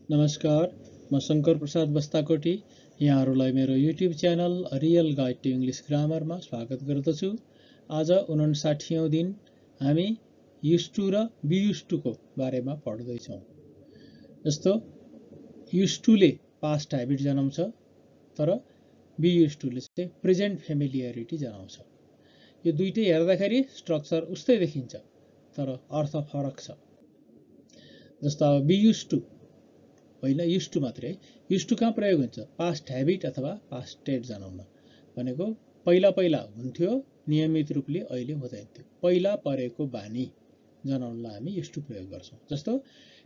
नमस्कार, म शङ्कर प्रसाद बस्ताकोटी यहाँहरूलाई मेरो YouTube channel real guide to English ग्रामरमा स्वागत गर्दछु। आज 59औं दिन हामी युज टु र बी युज टु को बारेमा पढ्दैछौँ। जस्तो युज टुले पास्ट ह्याबिट जनाउँछ, तर बी युज टुले चाहिँ प्रेजेन्ट फेमिलियरिटी जनाउँछ। यो दुईटै हेर्दाखेरि स्ट्रक्चर उस्तै देखिन्छ, तर अर्थ फरक छ। जस्तो अब बी युज टु होइन, युज टु मात्रै। युज टु कहाँ प्रयोग हुन्छ? पास्ट ह्याबिट अथवा पास्ट स्टेट जनाउन भनेको पहिला पहिला हुन्थ्यो, नियमित रूपले अहिले हुँदैन थियो। पहिला परेको बानी जनाउनलाई हामी युज टु प्रयोग गर्छौँ। जस्तो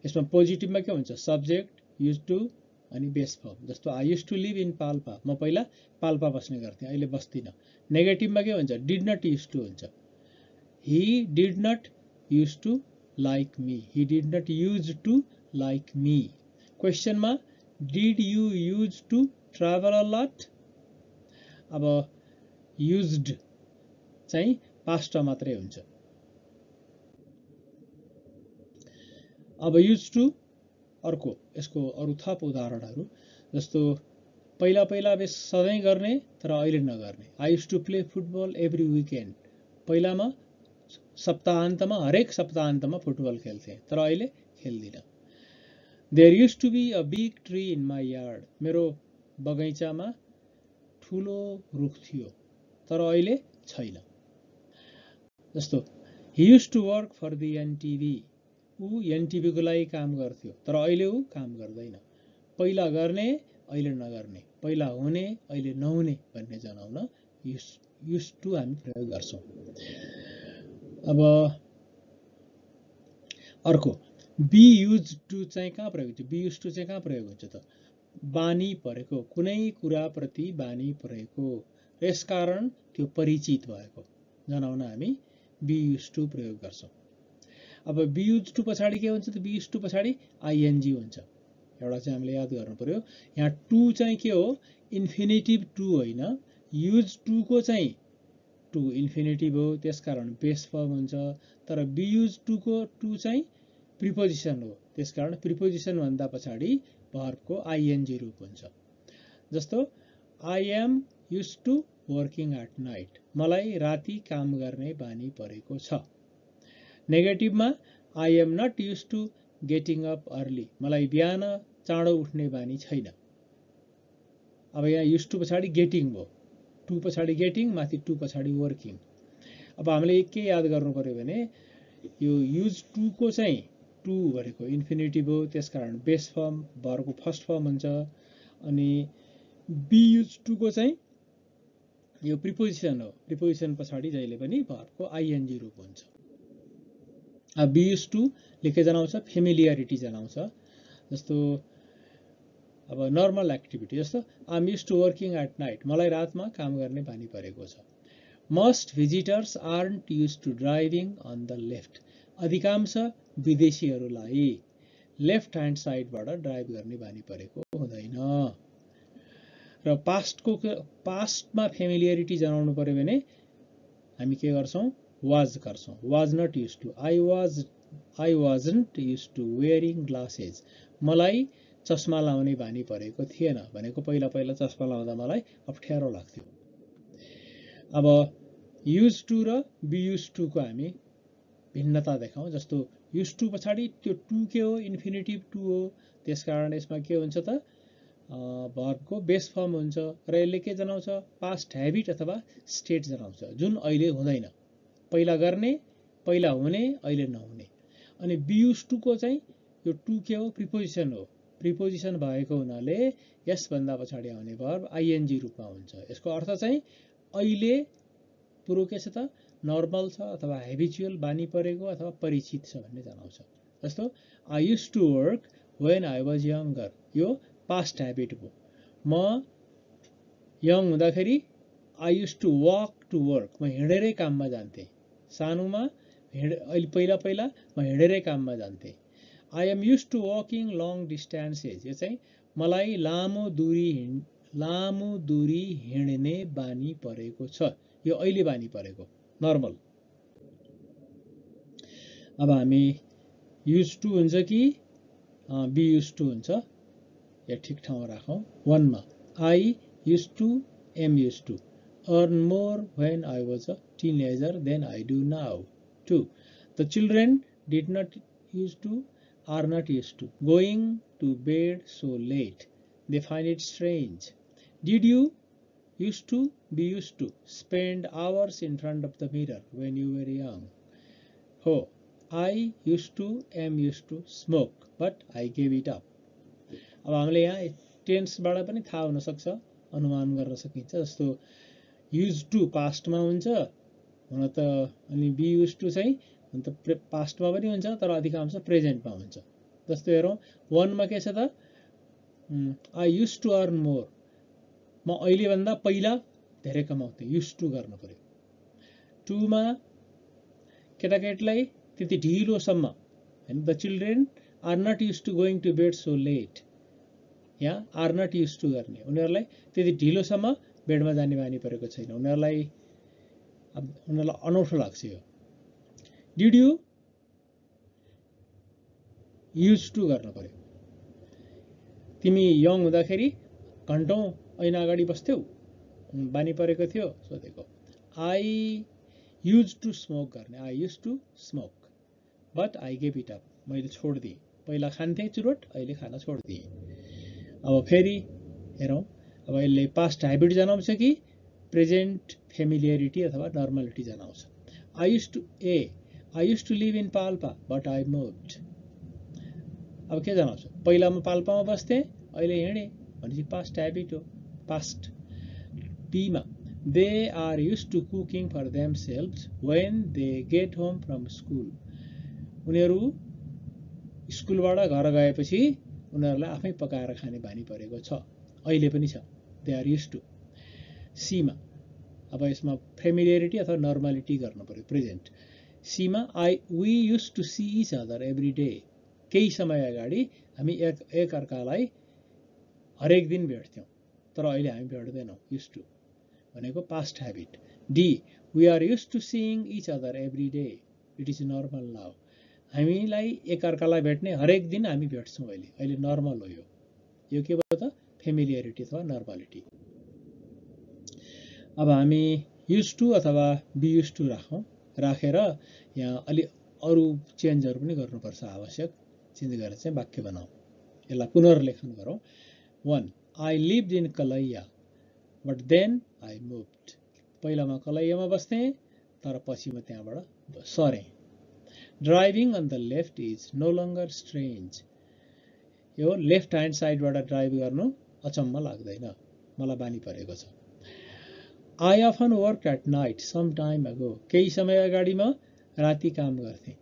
यसमा पोजिटिभमा के हुन्छ? सब्जेक्ट, युज टु अनि बेस फर्म। जस्तो I use to live in Palpa, म पहिला पाल्पा बस्ने गर्थेँ, अहिले बस्दिनँ। नेगेटिभमा के हुन्छ? डिड नट युज टु हुन्छ। He did not use to like me, he did not use to like me. क्वेसनमा did you use to travel a lot? अब युज्ड चाहिँ पास्टमा मात्रै हुन्छ। अब युज टु अर्को, यसको अरू थप उदाहरणहरू जस्तो पहिला पहिला बेस सधैँ गर्ने तर अहिले नगर्ने। I use to play football every weekend, पहिलामा सप्ताहन्तमा हरेक सप्ताहन्तमा फुटबल खेल्थेँ, तर अहिले खेल्दिनँ। There use to be a big tree in my yard, मेरो बगैँचामा ठुलो रुख थियो, तर अहिले छैन। जस्तो he use to work for the NTV, ऊ एनटिभीको लागि काम गर्थ्यो, तर अहिले ऊ काम गर्दैन। पहिला गर्ने अहिले नगर्ने, पहिला हुने अहिले नहुने भन्ने जनाउन युज टु हामी प्रयोग गर्छौँ। अब अर्को बी युज टु चाहिँ कहाँ प्रयोग हुन्छ? बी युज टु चाहिँ कहाँ प्रयोग हुन्छ त? बानी परेको, कुनै कुराप्रति बानी परेको, यसकारण त्यो परिचित भएको जनाउन हामी बी युज टु प्रयोग गर्छौँ। अब बी युज टु पछाडि के हुन्छ त? बी युज टु पछाडि आइएनजी हुन्छ। एउटा चाहिँ हामीले याद गर्नु पर्यो, यहाँ टु चाहिँ के हो? इन्फिनिटिभ टु होइन, युज टु को चाहिँ टु इन्फिनिटिभ हो, त्यसकारण बेस फर्म हुन्छ। तर बी युज टु को टु चाहिँ प्रिपोजिसन हो, त्यसकारण प्रिपोजिसन भन्दा पछाडि भर्बको आइएनजी रूप हुन्छ। जस्तो I am use to working at night, मलाई राति काम गर्ने बानी परेको छ। नेगेटिभमा I am not use to getting up early, मलाई बिहान चाँडो उठ्ने बानी छैन। अब यहाँ युज टु पछाडि गेटिङ भयो, टु पछाडि गेटिङ, माथि टु पछाडि वर्किङ। अब हामीले के याद गर्नु पर्यो भने यो युज टु को चाहिँ टु भनेको इन्फिनिटिभ हो, त्यसकारण बेस फर्म भर्बको फर्स्ट फर्म हुन्छ। अनि बी युज टु को चाहिँ यो प्रिपोजिसन हो, प्रिपोजिसन पछाडि जहिले पनि भर्बको आइएनजी रूप हुन्छ। अब बी युज टु ले के जनाउँछ? फेमिलियरिटी जनाउँछ। जस्तो अब नर्मल एक्टिभिटी, जस्तो I am use to working at night, मलाई रातमा काम गर्ने बानी परेको छ। Most visitors aren't use to driving on the left, अधिकांश विदेशीहरूलाई लेफ्ट ह्यान्ड साइडबाट ड्राइभ गर्ने बानी परेको हुँदैन। र पास्टमा फेमिलियरिटी जनाउनु पर्यो भने हामी के गर्छौँ? वाज गर्छौँ। Was not use to, I wasn't use to wearing glasses, मलाई चस्मा लाउने बानी परेको थिएन भनेको पहिला पहिला चस्मा लाउँदा मलाई अप्ठ्यारो लाग्थ्यो। अब युज टु र बी युज टु को हामी भिन्नता देखाउँ। जस्तो युज टु पछाडि त्यो टु के हो? इन्फिनिटिभ टु हो, त्यसकारण यसमा के हुन्छ त? भर्बको बेस फर्म हुन्छ। र यसले के जनाउँछ? पास्ट ह्याबिट अथवा स्टेट जनाउँछ, जुन अहिले हुँदैन। पहिला गर्ने, पहिला हुने, अहिले नहुने। अनि बी युज टु को चाहिँ यो टु के हो? प्रिपोजिसन हो, प्रिपोजिसन भएको हुनाले यसभन्दा पछाडि आउने भर्ब आइएनजी रूपमा हुन्छ। यसको अर्थ चाहिँ अहिले पुरो के छ त? नर्मल छ अथवा हेबिचुअल बानी परेको अथवा परिचित छ भन्ने जनाउँछ। जस्तो I use to work when I was younger, यो पास्ट ह्याबिट भयो। म यङ हुँदाखेरि I use to walk to work, म हिँडेरै काममा जान्थेँ। सानोमा अहिले पहिला पहिला म हिँडेरै काममा जान्थेँ। I am use to walking long distances, यो चाहिँ मलाई लामो दूरी हिँड्ने बानी परेको छ, यो अहिले बानी परेको नर्मल। अब हामी युज टु हुन्छ कि बी युज टु हुन्छ, या ठिक ठाउँमा राखौँ। 1 मा I use to am use to earn more when I was a teenager than I do now. 2. The children did not used to are not used to going to bed so late. They find it strange. Did you used to be used to spend hours in front of the mirror when you were young? Oh, I used to am used to smoke, but I gave it up. अब हामीले यहाँ टेन्सबाट पनि थाहा हुन सक्छ, अनुमान गर्न सकिन्छ। जस्तो युज टु पास्टमा हुन्छ हुन त, अनि बी युज टु चाहिँ हुन त पास्टमा पनि हुन्छ तर अधिकांश प्रेजेन्टमा हुन्छ। जस्तो हेरौँ 1 मा के छ त, I use to earn more, म अहिलेभन्दा पहिला धेरै कमाउँथेँ, युज टु गर्नु पर्यो। 2 मा केटाकेटीलाई त्यति ढिलोसम्म हैन, the children are not use to going to bed so late, यहाँ आर नट युज टु गर्ने, उनीहरूलाई त्यति ढिलोसम्म बेडमा जाने बानी परेको छैन, उनीहरूलाई अनौठो लाग्छ यो। डिड यु युज टु गर्नु पर्यो, तिमी यङ हुँदाखेरि घन्टौँ ऐना अगाडि बस्थ्यौ, बानी परेको थियो, सोधेको। आई युज टु स्मोक गर्ने, I use to smoke but I gave it up, मैले छोडिदिएँ, पहिला खान्थेँ चुरोट, अहिले खान छोडिदिएँ। अब फेरि हेरौँ, अब यसले पास्ट ह्याबिट जनाउँछ कि प्रेजेन्ट फेमिलियरिटी अथवा नर्मलिटी जनाउँछ। I use to live in Palpa but I moved, अब के जनाउँछ, पहिला म पाल्पामा बस्थेँ अहिले हिँडेँ भनेपछि पास्ट ह्याबिट हो, past. Bima they are use to cooking for themselves when they get home from school, उनीहरू स्कुलबाट घर गएपछि उनीहरूलाई आफै पकाएर खाने बानी परेको छ, अहिले पनि छ, they are use to. Sima अब यसमा फेमिलियरिटी अथवा नर्मालिटी गर्नु पर्यो, present. Sima we use to see each other every day, केही समय अगाडि हामी एक अर्कालाई हरेक दिन भेट्थ्यौँ तर अहिले हामी भेट्दैनौँ, युज टु भनेको पास्ट ह्याबिट। डी we are use to seeing each other every day, it is normal now, हामीलाई एक अर्कालाई भेट्ने हरेक दिन हामी भेट्छौँ अहिले, अहिले नर्मल हो यो के भयो त, फेमिलियरिटी अथवा नर्मालिटी। अब हामी युज टु अथवा बी युज टु राखेर यहाँ अलि अरू चेन्जहरू पनि गर्नुपर्छ, आवश्यक चेन्ज गरेर चाहिँ वाक्य बनाऊ। यसलाई पुनर्लेखन गरौँ। 1 I lived in Kalaiya but then I moved, पहिला म कलैयामा बस्थेँ तर पछि म त्यहाँबाट सरेँ। Driving on the left is no longer strange, यो लेफ्ट ह्यान्ड साइडबाट ड्राइभ गर्नु अचम्म लाग्दैन, मलाई बानी परेको छ। I often work at night some time ago, केही समय अगाडि म राति काम गर्थेँ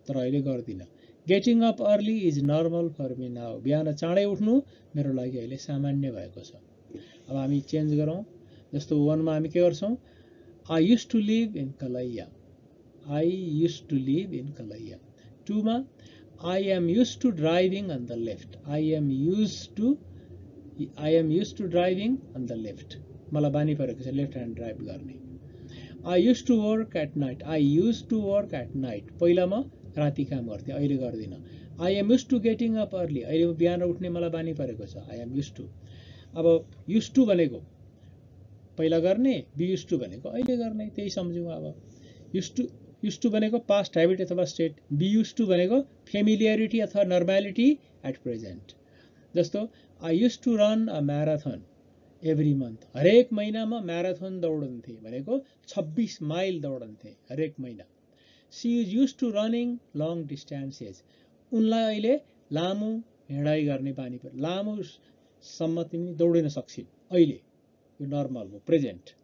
तर अहिले गर्दिनँ। Getting up early is normal for me now, बिहान चाँडै उठ्नु मेरो लागि अहिले सामान्य भएको छ। अब हामी चेन्ज गरौँ, जस्तो 1 मा हामी के गर्छौँ, I use to live in Kalaiya, I use to live in Kalaiya. 2 मा I am use to driving on the left, I am use to driving on the left, मलाई बानी परेको छ लेफ्ट ह्यान्ड ड्राइभ गर्ने। I use to work at night, I use to work at night, पहिला म राति काम गर्थेँ अहिले गर्दिनँ। I am use to getting up early, अहिले बिहान उठ्ने मलाई बानी परेको छ, आई एम युज टु। अब युज टु भनेको पहिला गर्ने, बी युज टु भनेको अहिले गर्ने, त्यही सम्झौँ। अब युज टु भनेको पास्ट ह्याबिट अथवा स्टेट, बी युज टु भनेको फेमिलियरिटी अथवा नर्मालिटी एट प्रेजेन्ट। जस्तो I use to run a marathon every month, हरेक महिनामा म्याराथन दौडन्थेँ भनेको 26 माइल दौडन्थेँ हरेक महिना। She is use to running long distances, उनलाई अहिले लामो हिँडाइ गर्ने बानी पर्यो, लामोसम्म तिमी दौडिन सक्छिन् अहिले, यो नर्मल हो, प्रेजेन्ट।